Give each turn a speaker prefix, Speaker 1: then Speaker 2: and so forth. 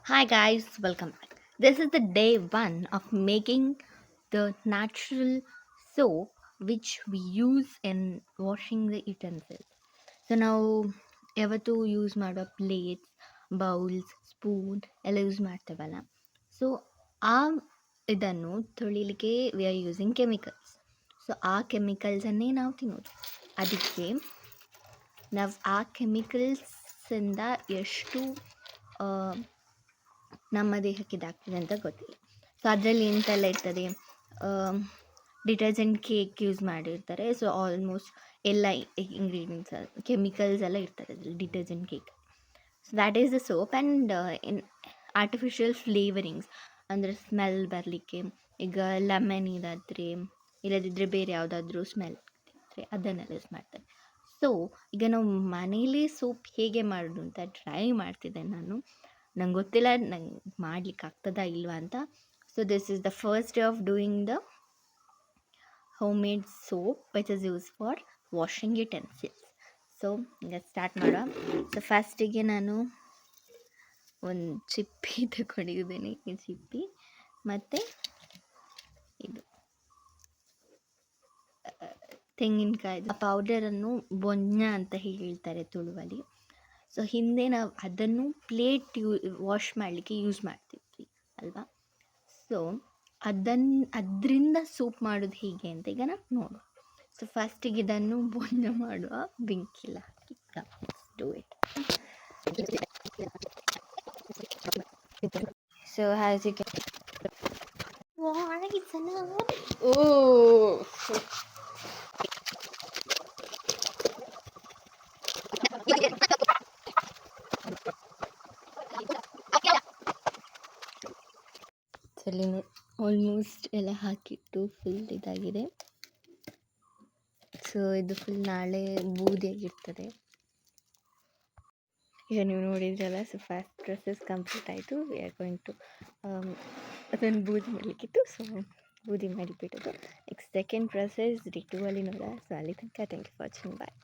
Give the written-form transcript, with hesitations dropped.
Speaker 1: Hi guys, welcome back. This is the day one of making the natural soap which we use in washing the utensils. So ನಾವು ಯಾವತ್ತೂ use ಮಾಡೋ plates bowls spoon ಎಲ್ಲ use ಮಾಡ್ತೇವಲ್ಲ. So ಆ ಇದನ್ನು ತೊಳಿಲಿಕ್ಕೆ we are using chemicals. So ಆ ಕೆಮಿಕಲ್ಸನ್ನೇ ನಾವು ತಿನ್ನೋದು. ಅದಕ್ಕೆ ನಾವು ಆ ಕೆಮಿಕಲ್ಸಿಂದ ಎಷ್ಟು ನಮ್ಮ ದೇಹಕ್ಕೆ ಇದಾಗ್ತದೆ ಅಂತ ಗೊತ್ತಿಲ್ಲ. ಸೊ ಅದರಲ್ಲಿ ಎಂತೆಲ್ಲ ಇರ್ತದೆ, ಡಿಟರ್ಜೆಂಟ್ ಕೇಕ್ ಯೂಸ್ ಮಾಡಿರ್ತಾರೆ. ಸೊ ಆಲ್ಮೋಸ್ಟ್ ಎಲ್ಲ ಇಂಗ್ರೀಡಿಯೆಂಟ್ಸ್ ಕೆಮಿಕಲ್ಸ್ ಎಲ್ಲ ಇರ್ತದೆ ಅದರಲ್ಲಿ detergent cake. So that is the soap and in artificial flavourings ಅಂದರೆ ಸ್ಮೆಲ್ ಬರಲಿಕ್ಕೆ. ಈಗ ಲೆಮನ್ ಇದಾದರೆ ಇಲ್ಲದಿದ್ದರೆ ಬೇರೆ ಯಾವುದಾದ್ರೂ ಸ್ಮೆಲ್ ಇದ್ದರೆ ಅದನ್ನೆಲ್ಲ ಯೂಸ್ ಮಾಡ್ತಾರೆ. ಸೊ ಈಗ ನಾವು ಮನೇಲಿ ಸೋಪ್ ಹೇಗೆ ಮಾಡೋದು ಅಂತ ಟ್ರೈ ಮಾಡ್ತಿದ್ದೆ ನಾನು. ನಂಗೆ ಗೊತ್ತಿಲ್ಲ ನಂಗೆ ಮಾಡ್ಲಿಕ್ಕೆ ಆಗ್ತದಾ ಇಲ್ವಾ ಅಂತ. So this is the first day of doing the home made soap which is use for washing utensils. So ಈಗ ಸ್ಟಾರ್ಟ್ ಮಾಡುವ. ಸೊ ಫಸ್ಟಿಗೆ ನಾನು ಒಂದು ಚಿಪ್ಪಿ ತಗೊಂಡಿದ್ದೀನಿ. ಈ ಚಿಪ್ಪಿ ಮತ್ತು ಇದು ತೆಂಗಿನಕಾಯಿ ಪೌಡರನ್ನು ಬೊಂಜ ಅಂತ ಹೇಳ್ತಾರೆ ತುಳುವಲ್ಲಿ. ಸೊ ಹಿಂದೆ ನಾವು ಅದನ್ನು ಪ್ಲೇಟ್ ವಾಶ್ ಮಾಡಲಿಕ್ಕೆ ಯೂಸ್ ಮಾಡ್ತಿದ್ವಿ ಅಲ್ವಾ. ಸೊ ಅದರಿಂದ ಸೂಪ್ ಮಾಡೋದು ಹೇಗೆ ಅಂತ ಈಗ ನಾವು ನೋಡುವ. ಸೊ ಫಸ್ಟಿಗೆ ಇದನ್ನು ಬೊಂಜ ಮಾಡುವ, ಬೆಂಕಿಲ್ಲ ಹಾಕಿ do it. So as you can ಓ ಅಲ್ಲಿ ಆಲ್ಮೋಸ್ಟ್ ಎಲ್ಲ ಹಾಕಿಟ್ಟು ಫುಲ್ ಇದಾಗಿದೆ. ಸೊ ಇದು ಫುಲ್ ನಾಳೆ ಬೂದಿಯಾಗಿರ್ತದೆ. ಈಗ ನೀವು ನೋಡಿದ್ರಲ್ಲ. ಸೊ ಫಸ್ಟ್ ಪ್ರೊಸೆಸ್ ಕಂಪ್ಲೀಟ್ ಆಯಿತು. ವಿ ಆರ್ ಗೋಯಿಂಗ್ ಟು ಅದನ್ನು ಬೂದಿ ಮಾಡಲಿಕ್ಕಿತ್ತು. ಸೊ ಬೂದಿ ಮಾಡಿಬಿಟ್ಟದು. ನೆಕ್ಸ್ಟ್ ಸೆಕೆಂಡ್ ಪ್ರೊಸೆಸ್ ಡಿ 2 ಅಲ್ಲಿ ನೋಡ. ಸೊ ಅಲ್ಲಿ ತನಕ thank you for watching. Bye.